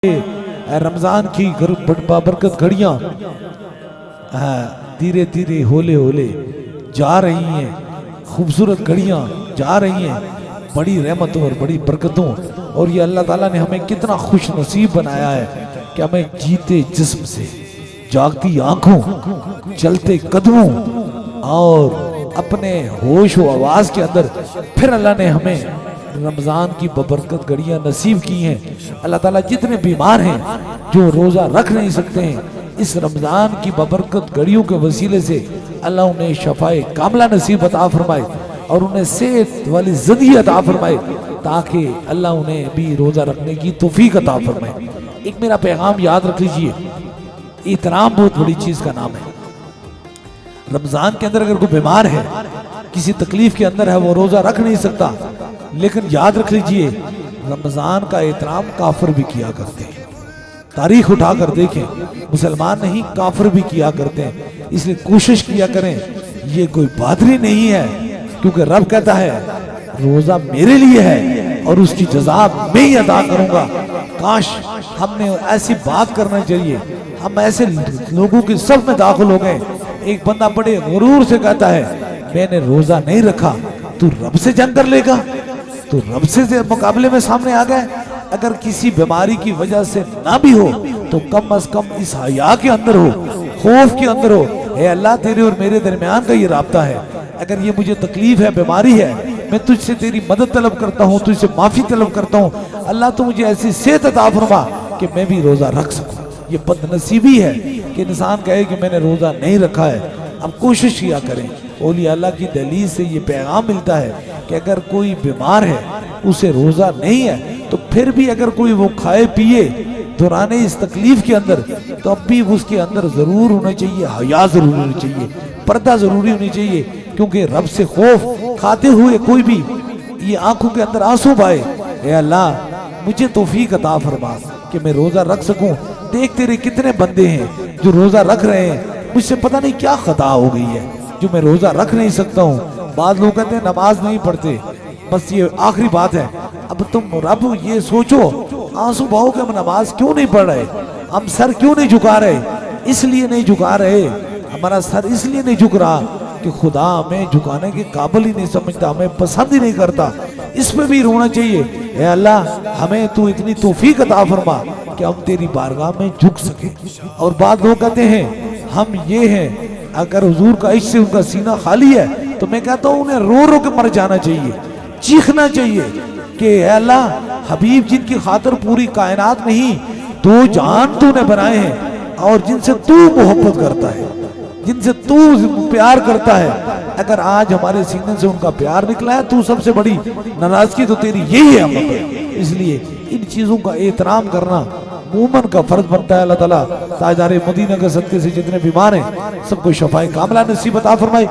रमजान की बाबरकत घड़ियां धीरे धीरे होले होले जा रही हैं, खूबसूरत घड़ियां जा रही हैं बड़ी रहमतों और बड़ी बरकतों। और ये अल्लाह ताला ने हमें कितना खुश नसीब बनाया है कि हमें जीते जिस्म से, जागती आंखों, चलते कदमों और अपने होश व आवाज के अंदर फिर अल्लाह ने हमें रमजान की बबरकत घड़ियां नसीब की हैं। अल्लाह ताला जितने बीमार हैं जो रोजा रख नहीं सकते हैं, इस रमजान की बबरकत घड़ियों के वसीले से अल्लाह उन्हें शफाए कामला नसीब अता फरमाए और उन्हें सेहत वाली जिंदगी अता फरमाए, ताकि अल्लाह उन्हें भी रोजा रखने की तौफीक अता फरमाए। एक मेरा पैगाम याद रख लीजिए, एहतराम बहुत बड़ी चीज का नाम है। रमजान के अंदर अगर कोई बीमार है, किसी तकलीफ के अंदर है, वो रोजा रख नहीं सकता, लेकिन याद रख लीजिए रमजान का एहतराम काफिर भी किया करते हैं। तारीख उठाकर देखें, मुसलमान नहीं काफिर भी किया करते हैं। इसलिए कोशिश किया करें, ये कोई बहादुरी नहीं है, क्योंकि रब कहता है रोजा मेरे लिए है और उसकी जज़ा मैं ही अदा करूंगा। काश हमने ऐसी बात करना चाहिए, हम ऐसे लोगों के सब में दाखिल हो गए। एक बंदा बड़े गुरूर से कहता है मैंने रोजा नहीं रखा, तू रब से जंग कर लेगा, तो रब से मुकाबले में सामने आ गए। अगर किसी बीमारी की वजह से ना भी हो तो कम अज कम इस हया के अंदर हो, खौफ के अंदर हो, हे अल्लाह तेरे और मेरे दरमियान का ये राब्ता है, अगर ये मुझे तकलीफ है, बीमारी है, मैं तुझसे तेरी मदद तलब करता हूँ, तुझसे माफी तलब करता हूँ, अल्लाह तो मुझे ऐसी सेहत अता फरमा कि मैं भी रोजा रख सकूं। ये बदनसीबी है कि इंसान कहे कि मैंने रोजा नहीं रखा है। अब कोशिश किया करें, औलिया अल्लाह की दलील से ये पैगाम मिलता है कि अगर कोई बीमार है, उसे रोजा नहीं है, तो फिर भी अगर कोई वो खाए पिए दौरान इस तकलीफ के अंदर, तो अब भी उसके अंदर जरूर होना चाहिए हया, जरूर होनी चाहिए पर्दा, जरूरी होनी चाहिए, क्योंकि रब से खौफ खाते हुए कोई भी ये आंखों के अंदर आंसू पाए, हे अल्लाह मुझे तौफीक अता फरमा कि मैं रोजा रख सकूं। देख तेरे कितने बंदे हैं जो रोजा रख रहे हैं, मुझसे पता नहीं क्या खता हो गई है जो मैं रोजा रख नहीं सकता हूँ। बाद लोग कहते हैं नमाज नहीं पढ़ते, बस ये आखिरी बात है। अब तुम रब ये सोचो, आंसू बहाओ कि हम नमाज क्यों नहीं पढ़ रहे, हम सर क्यों नहीं झुका रहे। इसलिए नहीं झुका रहे, हमारा सर इसलिए नहीं झुक रहा कि खुदा हमें झुकाने के काबिल ही नहीं समझता, हमें पसंद ही नहीं करता। इस पे भी रोना चाहिए, हे अल्लाह हमें तू इतनी तौफीक अता फरमा कि हम तेरी बारगाह में झुक सके। और बाद लोग कहते हैं हम ये हैं, अगर हुजूर का इश्क से उनका सीना खाली है, तो मैं कहता हूँ उन्हें रो रो के मर जाना चाहिए, चीखना चाहिए कि अल्लाह हबीब जिनकी खातिर पूरी कायनात नहीं, दो जान तूने बनाए हैं और जिनसे तू मोहब्बत करता है, जिनसे तू प्यार करता है, अगर आज हमारे सीने से उनका प्यार निकला है, तू सबसे बड़ी नाराजगी तो तेरी यही है हम पर। इसलिए इन चीजों का एहतराम करना मोमन का फर्ज बनता है। अल्लाह ताला ताजदार मदीना के सदके से जितने बीमार हैं सबको शफाए कामला नसीब अता फरमाए।